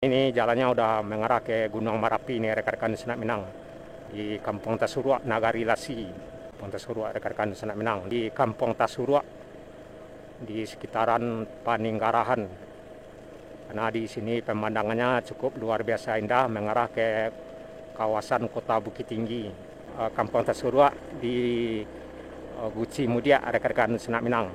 Ini jalannya udah mengarah ke Gunung Merapi ini rekan-rekan Senak Minang. Di Kampung Tasurua, Nagari Lasi. Kampung Tasurua rekan-rekan Senak Minang. Di Kampung Tasurua, di sekitaran Paninggarahan. Karena di sini pemandangannya cukup luar biasa indah mengarah ke kawasan Kota Bukit Tinggi. Kampung Tasurua di Guci Mudia rekan-rekan Senak Minang.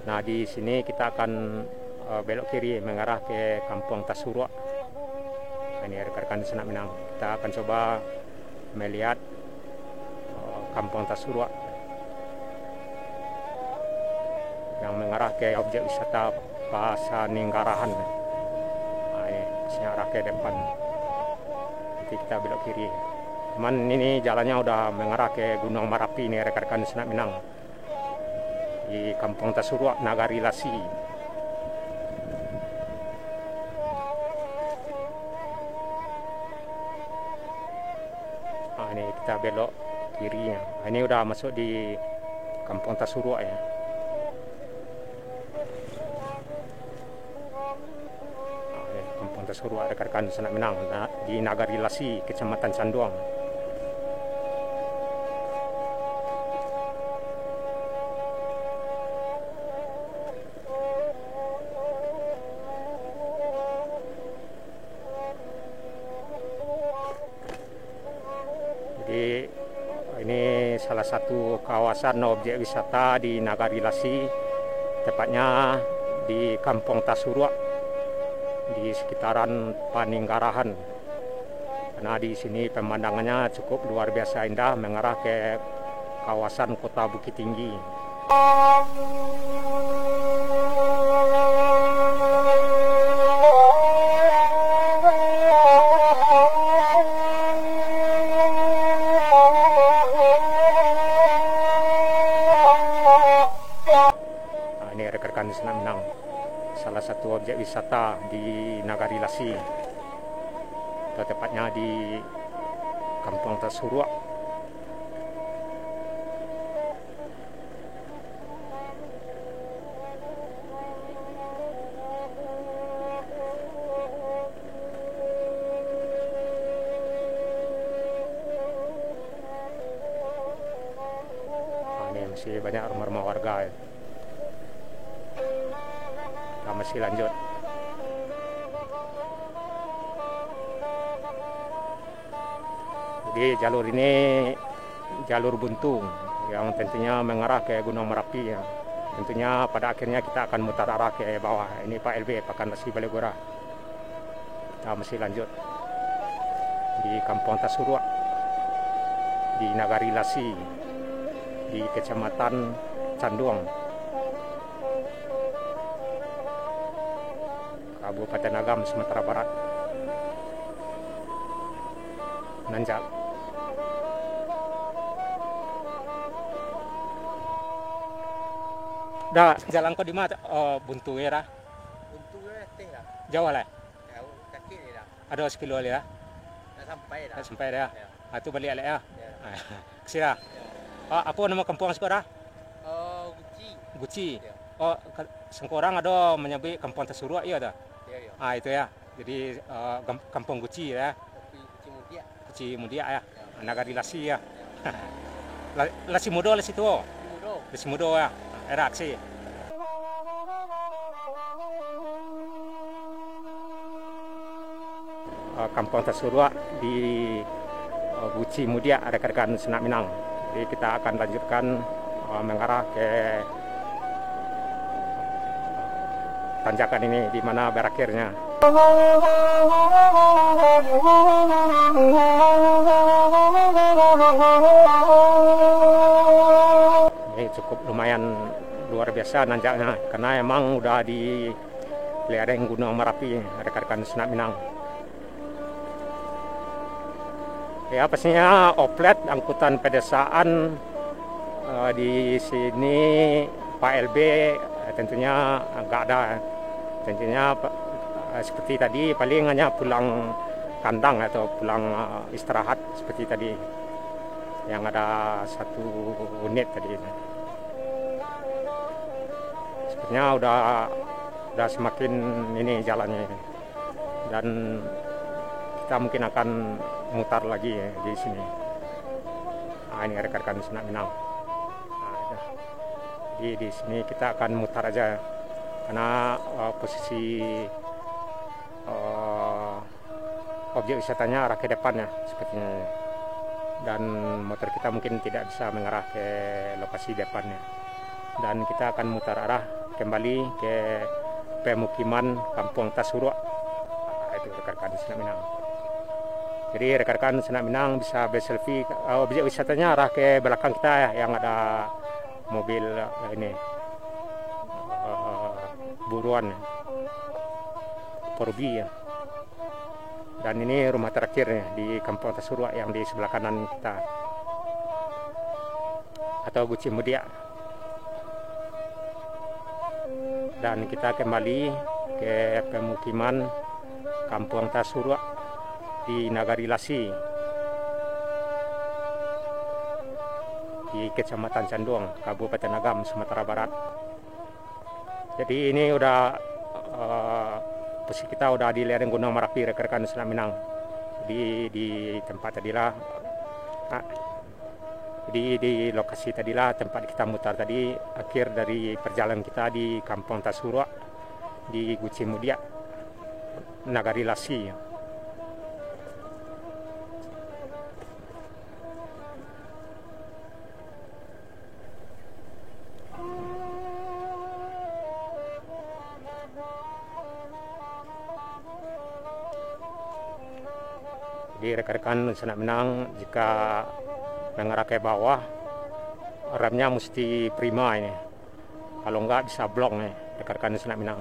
Nah, di sini kita akan belok kiri mengarah ke Kampung Tasurua. Nah, ini rekan-rekan Senak Minang. Kita akan coba melihat Kampung Tasurua yang mengarah ke objek wisata Paninggarahan. Nah, ini masih arah ke depan. Nanti kita belok kiri. Cuman ini jalannya udah mengarah ke Gunung Merapi ini rekan-rekan Senak Minang. Di Kampung Tasurua, Nagari Lasi. Nah, ini kita belok kirinya. Nah, ini udah masuk di Kampung Tasurua ya. Nah, ini Kampung Tasurua rekan-rekan Senak Minang di Nagari Lasi, Kecamatan Canduang. Jadi ini salah satu kawasan objek wisata di Nagari Lasi, tepatnya di Kampung Tasurua, di sekitaran Paninggarahan. Karena di sini pemandangannya cukup luar biasa indah mengarah ke kawasan Kota Bukit Tinggi. Nah, ini rekan-rekan Senak Minang, salah satu objek wisata di Nagari Lasi, atau tepatnya di Kampung Tasurua. Nah, ini masih banyak rumah-rumah warga ya. Kita masih lanjut. Jadi jalur ini jalur buntu yang tentunya mengarah ke Gunung Merapi ya. Tentunya pada akhirnya kita akan mutar arah ke bawah. Ini Pak LB, Pakan Lasi Balegora. Kita masih lanjut di Kampung Tasurua, di Nagari Lasi, di Kecamatan Canduang, Kabupaten Agam, Sumatera Barat. Nanjak. Dah jalan kau di mana? Oh, buntu ya. Buntu teh lah. Jauh lah. Jauh kaki ni lah. Ada 10 kilo lah. Dah sampai dah. Dah sampai dah. Ya. Itu balik lah ya. Ya. Kesira. Ya. Apa nama kampung sekarang? Guci. Guci. Ya. Oh, sekarang ada menyebut kampung Tasurua iya dah. Ya, ya. Itu ya. Jadi kampung Guci ya. Guci Mudia. Guci Mudia ya. Ya. Nagari Lasi ya. Ya. Lasi Mudo Lasi Tuo. Mudo. Lasi Mudo ya. Era aksi. Kampung Tasurua di Guci Mudia rekan-rekan Senak Minang. Jadi kita akan lanjutkan mengarah ke tanjakan ini di mana berakhirnya. Ini cukup lumayan luar biasa nanjaknya karena emang udah di lereng Gunung Merapi rekan-rekan Senak Minang. Ya pastinya oplet angkutan pedesaan di sini Pak LB tentunya nggak ada. Tentunya seperti tadi paling hanya pulang kandang atau pulang istirahat seperti tadi yang ada 1 unit tadi. Sepertinya udah semakin ini jalannya dan kita mungkin akan mutar lagi ya, di sini. Ini rekan-rekan Senak Minang. Jadi di sini kita akan mutar aja karena posisi objek wisatanya arah ke depannya sepertinya. Dan motor kita mungkin tidak bisa mengarah ke lokasi depannya. Dan kita akan mutar arah kembali ke pemukiman Kampung Tasurua. Itu rekan-rekan Senak Minang. Jadi rekan-rekan Senak Minang bisa berselfie. Objek wisatanya arah ke belakang kita ya, yang ada mobil ini buruan Porbi ya. Dan ini rumah terakhir ya, di Kampung Tasurua yang di sebelah kanan kita atau Guci Mudia. Dan kita kembali ke pemukiman Kampung Tasurua di Nagari Lasi di Kecamatan Canduang, Kabupaten Agam, Sumatera Barat. Jadi ini udah posisi kita udah di lereng Gunung Merapi rekan-rekan Senak Minang. Di tempat tadilah di lokasi tadilah tempat kita mutar tadi, akhir dari perjalanan kita di Kampung Tasurua di Guci Mudia, Nagari Lasi. Jadi rekan-rekan Senak Minang jika mengarah ke bawah remnya mesti prima ini. Kalau enggak bisa blong nih rekan-rekan Senak Minang.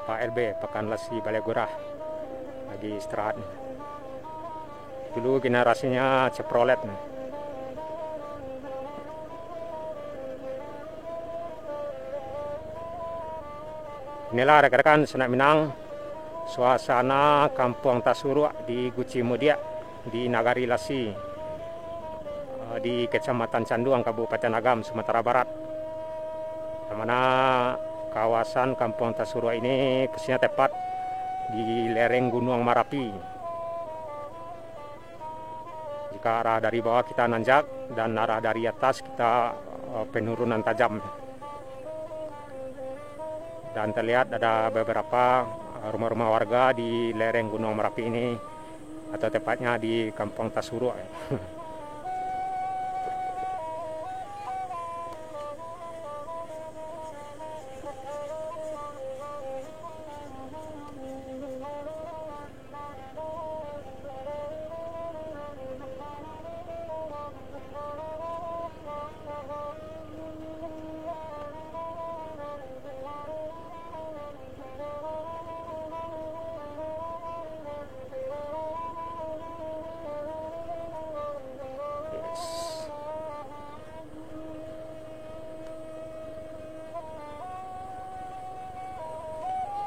Pak LB Pekan Lasi Balai Gurah lagi istirahat nih. Dulu generasinya Chevrolet nih. Inilah rekan-rekan Senak Minang suasana Kampung Tasurua di Guci Mudia di Nagari Lasi di Kecamatan Canduang, Kabupaten Agam, Sumatera Barat. Di mana kawasan Kampung Tasurua ini posisinya tepat di lereng Gunung Merapi. Jika arah dari bawah kita nanjak dan arah dari atas kita penurunan tajam. Dan terlihat ada beberapa rumah-rumah warga di lereng Gunung Merapi ini, atau tepatnya di Kampung Tasurua.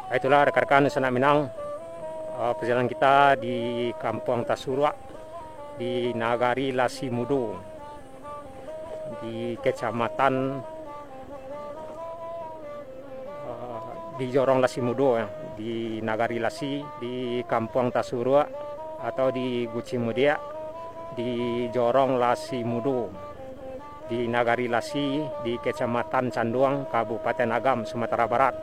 Itulah rekan-rekan Sanak Minang, perjalanan kita di Kampung Tasurua di Nagari Lasimudo di Kecamatan di Jorong Lasimudo ya, di Nagari Lasi di Kampung Tasurua atau di Gucimudia di Jorong Lasimudo di Nagari Lasi di Kecamatan Canduang, Kabupaten Agam, Sumatera Barat.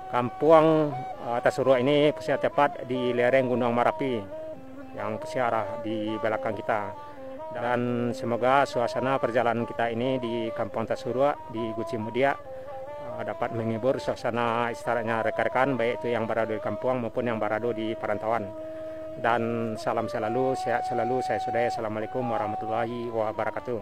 Kampung Tasurua ini posisi tepat di lereng Gunung Marapi yang posisi arah di belakang kita. Dan semoga suasana perjalanan kita ini di Kampung Tasurua di Gucimudia dapat menghibur suasana istirahatnya rekan-rekan, baik itu yang berada di kampung maupun yang berada di perantauan. Dan salam selalu, sehat selalu. Saya Sudaya. Assalamualaikum warahmatullahi wabarakatuh.